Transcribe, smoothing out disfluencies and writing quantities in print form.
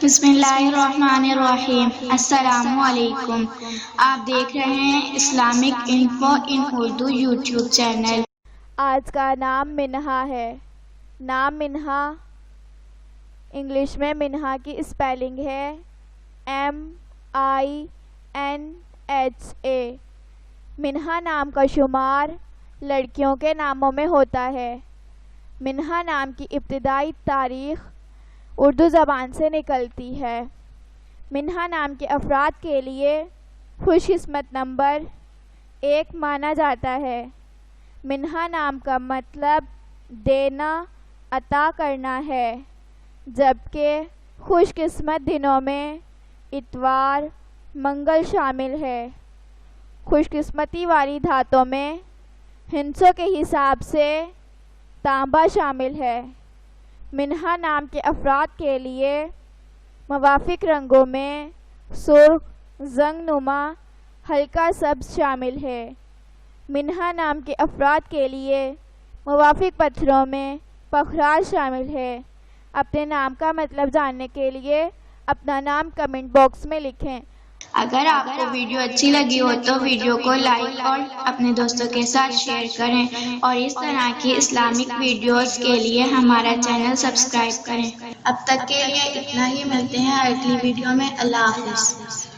بسم اللہ الرحمن الرحیم۔ السلام علیکم۔ آپ دیکھ رہے ہیں اسلامک انفو ان اردو یوٹیوب چینل۔ آج کا نام منہا ہے۔ نام منہا انگلش میں منہا کی اسپیلنگ ہے MINHA۔ منہا نام کا شمار لڑکیوں کے ناموں میں ہوتا ہے۔ منہا نام کی ابتدائی تاریخ اردو زبان سے نکلتی ہے۔ منہا نام کے افراد کے لیے خوش قسمت نمبر 1 مانا جاتا ہے۔ منہا نام کا مطلب دینا، عطا کرنا ہے، جبکہ خوش قسمت دنوں میں اتوار، منگل شامل ہے۔ خوش قسمتی والی دھاتوں میں ہندسوں کے حساب سے تانبا شامل ہے۔ منہا نام کے افراد کے لیے موافق رنگوں میں سرخ، زنگ نما، ہلکا سبز شامل ہے۔ منہا نام کے افراد کے لیے موافق پتھروں میں پکھرال شامل ہے۔ اپنے نام کا مطلب جاننے کے لیے اپنا نام کمنٹ باکس میں لکھیں۔ اگر آپ کو ویڈیو اچھی لگی ہو تو ویڈیو کو لائک اور اپنے دوستوں کے ساتھ شیئر کریں، اور اس طرح کی اسلامک ویڈیوز کے لیے ہمارا چینل سبسکرائب کریں۔ اب تک کے لیے اتنا ہی، ملتے ہیں اگلی ویڈیو میں۔ اللہ حافظ۔